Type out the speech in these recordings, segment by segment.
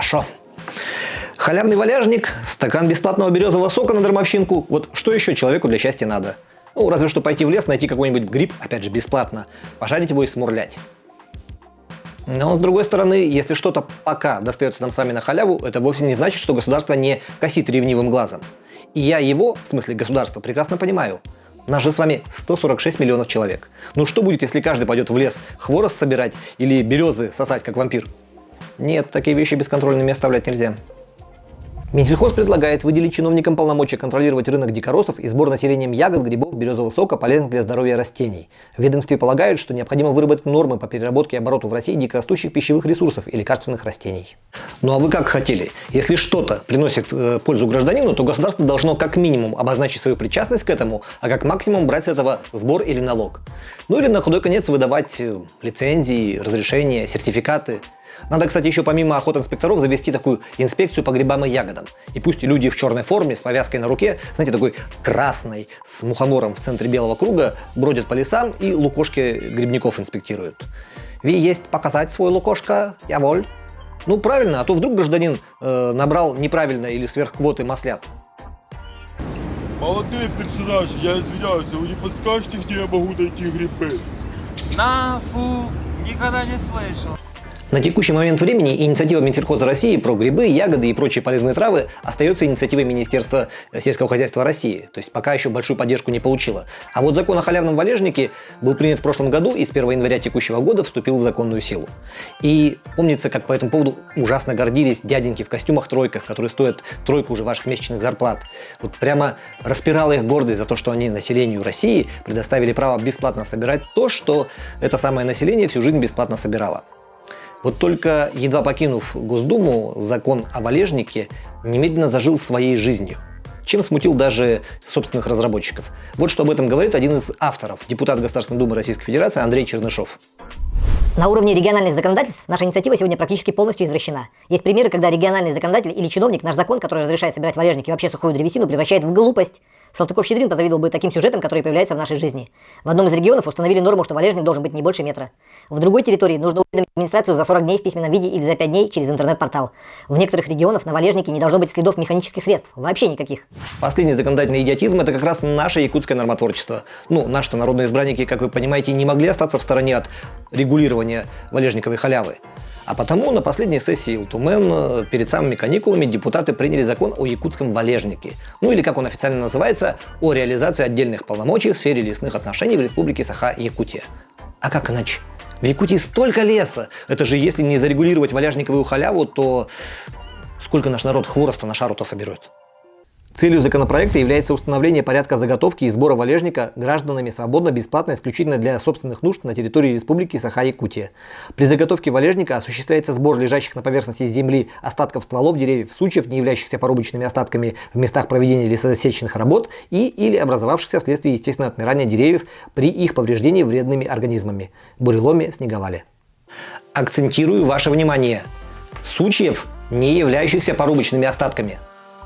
Хорошо. Халявный валяжник, стакан бесплатного березового сока на дармовщинку. Вот что еще человеку для счастья надо? Ну, разве что пойти в лес, найти какой-нибудь гриб, опять же, бесплатно, пожарить его и смурлять. Но, с другой стороны, если что-то пока достается нам с вами на халяву, это вовсе не значит, что государство не косит ревнивым глазом. И я его, в смысле государства, прекрасно понимаю. Нас же с вами 146 миллионов человек. Ну что будет, если каждый пойдет в лес хворост собирать или березы сосать, как вампир? Нет, такие вещи бесконтрольными оставлять нельзя. Минсельхоз предлагает выделить чиновникам полномочия контролировать рынок дикоросов и сбор населением ягод, грибов, березового сока, полезных для здоровья растений. В ведомстве полагают, что необходимо выработать нормы по переработке и обороту в России дикорастущих пищевых ресурсов и лекарственных растений. Ну а вы как хотели? Если что-то приносит пользу гражданину, то государство должно как минимум обозначить свою причастность к этому, а как максимум брать с этого сбор или налог. Ну или на худой конец выдавать лицензии, разрешения, сертификаты. Надо, кстати, еще помимо охотинспекторов завести такую инспекцию по грибам и ягодам. И пусть люди в черной форме, с повязкой на руке, знаете, такой красной, с мухомором в центре белого круга, бродят по лесам и лукошки грибников инспектируют. Ви есть показать свой лукошко, я воль. Ну правильно, а то вдруг гражданин набрал неправильно или сверх квоты маслят. Молодые персонажи, я извиняюсь, вы не подскажете, где я могу найти грибы? Нафу, никогда не слышал. На текущий момент времени инициатива Минсельхоза России про грибы, ягоды и прочие полезные травы остается инициативой Министерства сельского хозяйства России, то есть пока еще большую поддержку не получила. А вот закон о халявном валежнике был принят в прошлом году и с 1 января текущего года вступил в законную силу. И помнится, как по этому поводу ужасно гордились дяденьки в костюмах-тройках, которые стоят тройку уже ваших месячных зарплат. Вот прямо распирала их гордость за то, что они населению России предоставили право бесплатно собирать то, что это самое население всю жизнь бесплатно собирало. Вот только, едва покинув Госдуму, закон о валежнике немедленно зажил своей жизнью, чем смутил даже собственных разработчиков. Вот что об этом говорит один из авторов, депутат Государственной Думы Российской Федерации Андрей Чернышов. На уровне региональных законодательств наша инициатива сегодня практически полностью извращена. Есть примеры, когда региональный законодатель или чиновник наш закон, который разрешает собирать валежники и вообще сухую древесину, превращает в глупость. Салтыков-Щедрин позавидовал бы таким сюжетам, которые появляются в нашей жизни. В одном из регионов установили норму, что валежник должен быть не больше метра. В другой территории нужно уведомить администрацию за 40 дней в письменном виде или за 5 дней через интернет-портал. В некоторых регионах на валежнике не должно быть следов механических средств. Вообще никаких. Последний законодательный идиотизм – это как раз наше якутское нормотворчество. Ну, наши народные избранники, как вы понимаете, не могли остаться в стороне от регулирования валежниковой халявы. А потому на последней сессии ЛТУМЭН перед самыми каникулами депутаты приняли закон о якутском валежнике. Ну или, как он официально называется, о реализации отдельных полномочий в сфере лесных отношений в Республике Саха-Якутия. А как иначе? В Якутии столько леса! Это же если не зарегулировать валяжниковую халяву, то сколько наш народ хвороста на шару-то соберет? Целью законопроекта является установление порядка заготовки и сбора валежника гражданами свободно, бесплатно, исключительно для собственных нужд на территории Республики Саха-Якутия. При заготовке валежника осуществляется сбор лежащих на поверхности земли остатков стволов деревьев, сучьев, не являющихся порубочными остатками в местах проведения лесозасечных работ или образовавшихся вследствие естественного отмирания деревьев при их повреждении вредными организмами – буреломе, снеговале. Акцентирую ваше внимание. Сучьев, не являющихся порубочными остатками.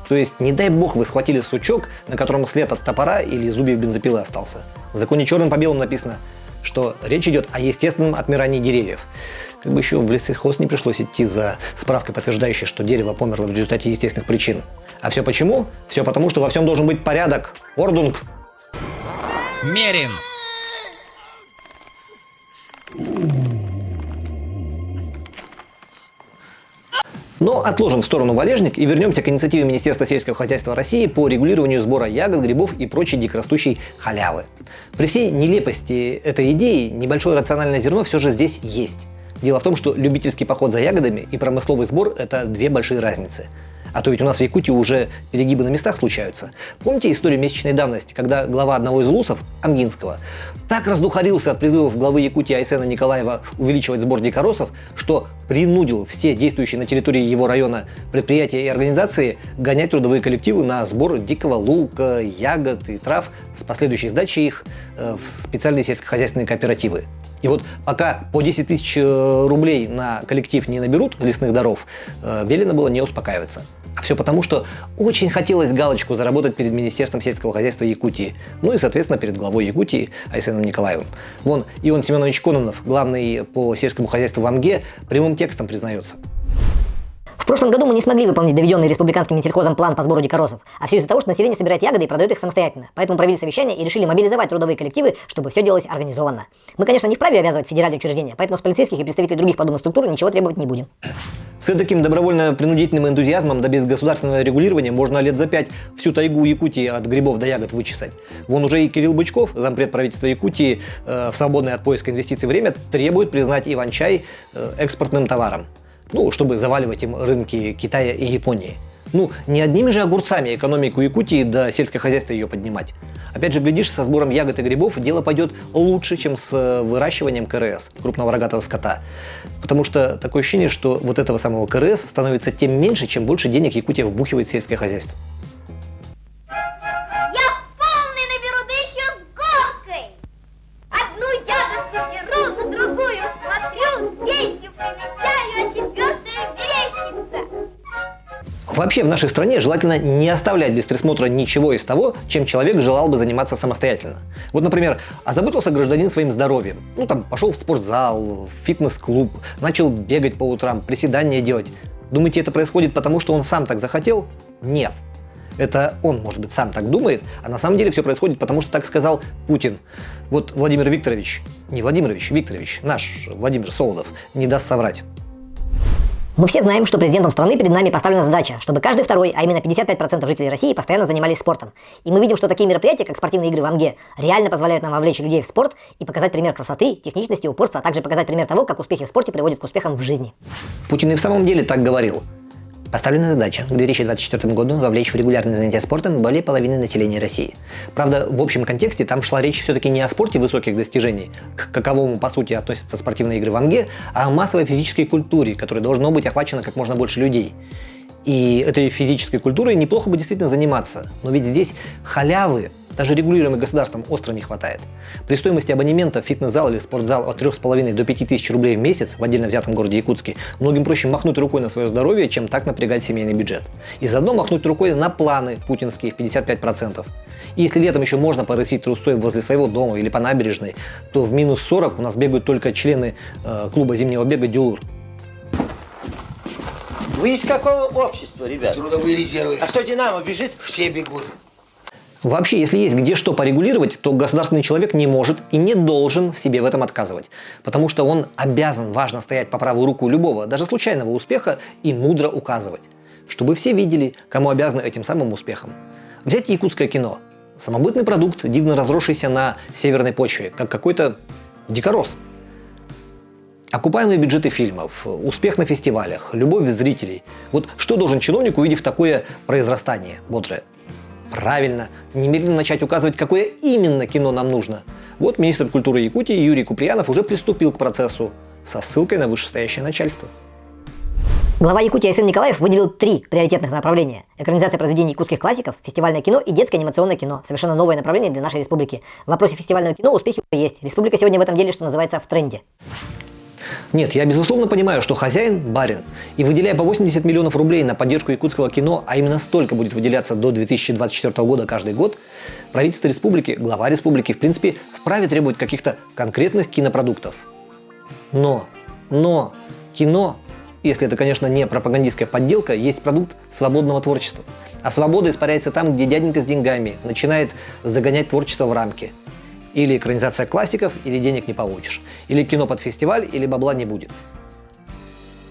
То есть, не дай бог, вы схватили сучок, на котором след от топора или зубьев бензопилы остался. В законе черным по белому написано, что речь идет о естественном отмирании деревьев. Как бы еще в лесхоз не пришлось идти за справкой, подтверждающей, что дерево померло в результате естественных причин. А все почему? Все потому, что во всем должен быть порядок. Ордунг. Мерин. Но отложим в сторону валежник и вернемся к инициативе Министерства сельского хозяйства России по регулированию сбора ягод, грибов и прочей дикорастущей халявы. При всей нелепости этой идеи небольшое рациональное зерно все же здесь есть. Дело в том, что любительский поход за ягодами и промысловый сбор – это две большие разницы. А то ведь у нас в Якутии уже перегибы на местах случаются. Помните историю месячной давности, когда глава одного из улусов, Амгинского, так раздухарился от призывов главы Якутии Айсена Николаева увеличивать сбор дикоросов, что принудил все действующие на территории его района предприятия и организации гонять трудовые коллективы на сбор дикого лука, ягод и трав с последующей сдачей их в специальные сельскохозяйственные кооперативы. И вот пока по 10 тысяч рублей на коллектив не наберут лесных даров, велено было не успокаиваться. А все потому, что очень хотелось галочку заработать перед Министерством сельского хозяйства Якутии, ну и, соответственно, перед главой Якутии Айсеном Николаевым. Вон Ион Семенович Кононов, главный по сельскому хозяйству в Амге, прямым текстом признается. В прошлом году мы не смогли выполнить доведенный республиканским Минсельхозом план по сбору дикоросов, а все из-за того, что население собирает ягоды и продает их самостоятельно. Поэтому провели совещание и решили мобилизовать трудовые коллективы, чтобы все делалось организованно. Мы, конечно, не вправе обязывать федеральные учреждения, поэтому с полицейских и представителей других подобных структур ничего требовать не будем. С таким добровольно-принудительным энтузиазмом, да без государственного регулирования, можно лет за 5 всю тайгу Якутии от грибов до ягод вычесать. Вон уже и Кирилл Бычков, зампред правительства Якутии, в свободное от поиска инвестиций время требует признать иван-чай экспортным товаром. Ну, чтобы заваливать им рынки Китая и Японии. Ну, не одними же огурцами экономику Якутии до сельское хозяйство ее поднимать. Опять же, глядишь, со сбором ягод и грибов дело пойдет лучше, чем с выращиванием КРС, крупного рогатого скота. Потому что такое ощущение, что вот этого самого КРС становится тем меньше, чем больше денег Якутия вбухивает в сельское хозяйство. Я полный наберу, да еще с горкой. Одну ягодку беру, на другую смотрю, сетью примечаю, а четвертая мерещится. Вообще в нашей стране желательно не оставлять без присмотра ничего из того, чем человек желал бы заниматься самостоятельно. Вот, например, озаботился гражданин своим здоровьем. Ну, там, пошел в спортзал, в фитнес-клуб, начал бегать по утрам, приседания делать. Думаете, это происходит потому, что он сам так захотел? Нет. Это он, может быть, сам так думает, а на самом деле все происходит потому, что так сказал Путин. Вот Владимир Викторович, не Владимирович, Викторович, наш Владимир Солодов, не даст соврать. Мы все знаем, что президентом страны перед нами поставлена задача, чтобы каждый второй, а именно 55% жителей России, постоянно занимались спортом. И мы видим, что такие мероприятия, как спортивные игры в АМГе, реально позволяют нам вовлечь людей в спорт и показать пример красоты, техничности, упорства, а также показать пример того, как успехи в спорте приводят к успехам в жизни. Путин и в самом деле так говорил. Поставлена задача к 2024 году вовлечь в регулярные занятия спортом более половины населения России. Правда, в общем контексте там шла речь все-таки не о спорте высоких достижений, к каковому по сути относятся спортивные игры в АМГе, а о массовой физической культуре, которой должно быть охвачено как можно больше людей. И этой физической культурой неплохо бы действительно заниматься, но ведь здесь халявы, даже регулируемой государством, остро не хватает. При стоимости абонемента в фитнес-зал или спортзал от 3,5 до 5 тысяч рублей в месяц в отдельно взятом городе Якутске многим проще махнуть рукой на свое здоровье, чем так напрягать семейный бюджет. И заодно махнуть рукой на планы путинские в 55%. И если летом еще можно порысить трусой возле своего дома или по набережной, то в минус 40 у нас бегают только члены клуба зимнего бега «Дюлур». Вы из какого общества, ребят? Трудовые резервы. А что, «Динамо» бежит? Все бегут. Вообще, если есть где что порегулировать, то государственный человек не может и не должен себе в этом отказывать. Потому что он обязан важно стоять по правую руку любого, даже случайного успеха и мудро указывать. Чтобы все видели, кому обязаны этим самым успехом. Взять якутское кино. Самобытный продукт, дивно разросшийся на северной почве, как какой-то дикорос. Окупаемые бюджеты фильмов, успех на фестивалях, любовь зрителей. Вот что должен чиновник, увидев такое произрастание бодрое? Правильно, немедленно начать указывать, какое именно кино нам нужно. Вот министр культуры Якутии Юрий Куприянов уже приступил к процессу со ссылкой на вышестоящее начальство. Глава Якутии Айсен Николаев выделил 3 приоритетных направления. Экранизация произведений якутских классиков, фестивальное кино и детское анимационное кино. Совершенно новое направление для нашей республики. В вопросе фестивального кино успехи уже есть. Республика сегодня в этом деле, что называется, в тренде. Нет, я безусловно понимаю, что хозяин – барин. И выделяя по 80 миллионов рублей на поддержку якутского кино, а именно столько будет выделяться до 2024 года каждый год, правительство республики, глава республики, в принципе, вправе требовать каких-то конкретных кинопродуктов. Но кино, если это, конечно, не пропагандистская подделка, есть продукт свободного творчества. А свобода испаряется там, где дяденька с деньгами начинает загонять творчество в рамки. Или экранизация классиков, или денег не получишь. Или кино под фестиваль, или бабла не будет.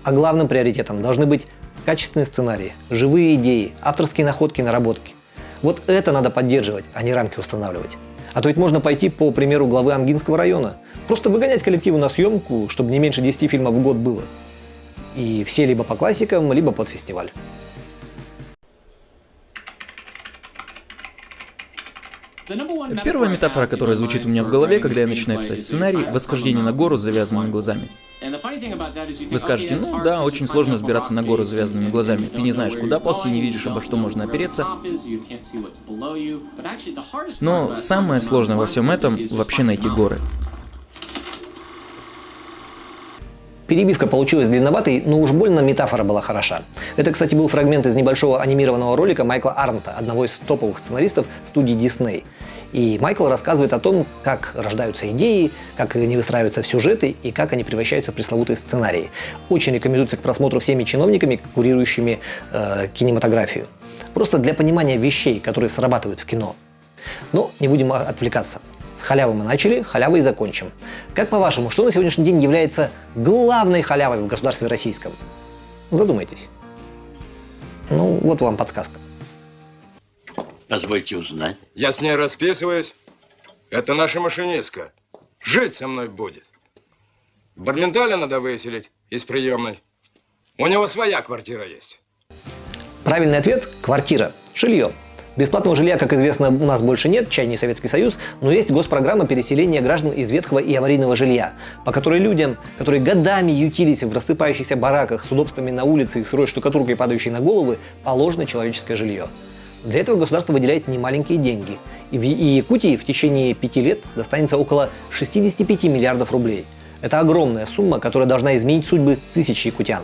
А главным приоритетом должны быть качественные сценарии, живые идеи, авторские находки, наработки. Вот это надо поддерживать, а не рамки устанавливать. А то ведь можно пойти по примеру главы Амгинского района. Просто выгонять коллективы на съемку, чтобы не меньше 10 фильмов в год было. И все либо по классикам, либо под фестиваль. Первая метафора, которая звучит у меня в голове, когда я начинаю писать сценарий – восхождение на гору с завязанными глазами. Вы скажете, ну да, очень сложно взбираться на гору с завязанными глазами. Ты не знаешь, куда ползти, не видишь, обо что можно опереться. Но самое сложное во всем этом – вообще найти горы. Перебивка получилась длинноватой, но уж больно метафора была хороша. Это, кстати, был фрагмент из небольшого анимированного ролика Майкла Арнта, одного из топовых сценаристов студии Disney. И Майкл рассказывает о том, как рождаются идеи, как они выстраиваются в сюжеты и как они превращаются в пресловутые сценарии. Очень рекомендуется к просмотру всеми чиновниками, курирующими кинематографию. Просто для понимания вещей, которые срабатывают в кино. Но не будем отвлекаться. С халявы мы начали, халявой и закончим. Как по-вашему, что на сегодняшний день является главной халявой в государстве российском? Задумайтесь. Ну, вот вам подсказка. Позвольте узнать. Я с ней расписываюсь. Это наша машинистка. Жить со мной будет. Барменталя надо выселить из приемной. У него своя квартира есть. Правильный ответ – квартира, жилье. Бесплатного жилья, как известно, у нас больше нет, чай не Советский Союз, но есть госпрограмма переселения граждан из ветхого и аварийного жилья, по которой людям, которые годами ютились в рассыпающихся бараках с удобствами на улице и сырой штукатуркой, падающей на головы, положено человеческое жилье. Для этого государство выделяет немаленькие деньги. И Якутии в течение 5 лет достанется около 65 миллиардов рублей. Это огромная сумма, которая должна изменить судьбы тысяч якутян.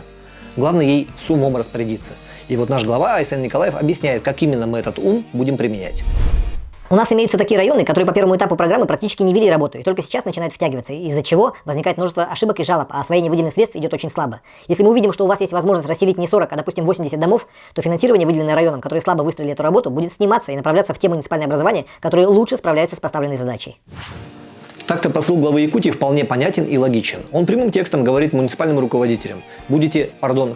Главное ей с умом распорядиться. И вот наш глава Айсен Николаев объясняет, как именно мы этот ум будем применять. У нас имеются такие районы, которые по первому этапу программы практически не вели работу и только сейчас начинают втягиваться, из-за чего возникает множество ошибок и жалоб, а освоение выделенных средств идет очень слабо. Если мы увидим, что у вас есть возможность расселить не 40, а, допустим, 80 домов, то финансирование, выделенное районам, которые слабо выстроили эту работу, будет сниматься и направляться в те муниципальные образования, которые лучше справляются с поставленной задачей. Так-то посыл главы Якутии вполне понятен и логичен. Он прямым текстом говорит муниципальным руководителям: будете,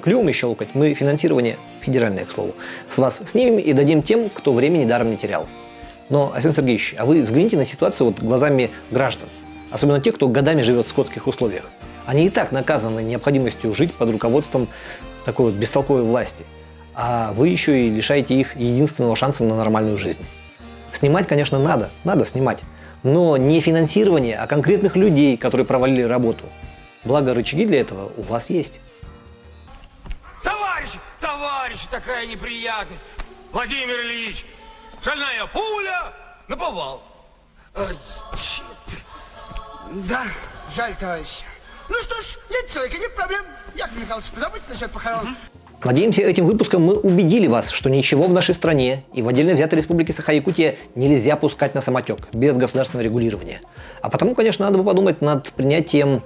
клювами щелкать, мы финансирование, федеральное, к слову, с вас снимем и дадим тем, кто времени даром не терял. Но, Арсений Сергеевич, а вы взгляните на ситуацию вот глазами граждан, особенно тех, кто годами живет в скотских условиях. Они и так наказаны необходимостью жить под руководством такой вот бестолковой власти, а вы еще и лишаете их единственного шанса на нормальную жизнь. Снимать, конечно, надо снимать. Но не финансирование, а конкретных людей, которые провалили работу. Благо, рычаги для этого у вас есть. Товарищ, такая неприятность. Владимир Ильич, шальная пуля наповал. Да, жаль, товарищ. Ну что ж, нет человека, нет проблем. Яков Михайлович, позаботьтесь насчет похорон. Надеемся, этим выпуском мы убедили вас, что ничего в нашей стране и в отдельно взятой республике Саха-Якутия нельзя пускать на самотек, без государственного регулирования. А потому, конечно, надо бы подумать над принятием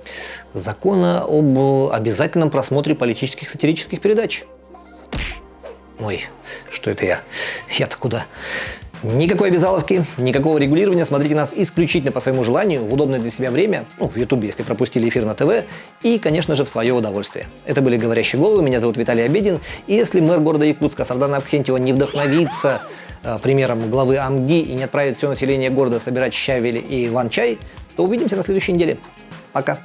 закона об обязательном просмотре политических сатирических передач. Ой, что это я? Я-то куда? Никакой обязаловки, никакого регулирования. Смотрите нас исключительно по своему желанию, в удобное для себя время, в Ютубе, если пропустили эфир на ТВ, и, конечно же, в свое удовольствие. Это были «Говорящие головы», меня зовут Виталий Обедин, и если мэр города Якутска Сардана Авксентьева не вдохновится примером главы АМГИ и не отправит все население города собирать щавели и ван-чай, то увидимся на следующей неделе. Пока!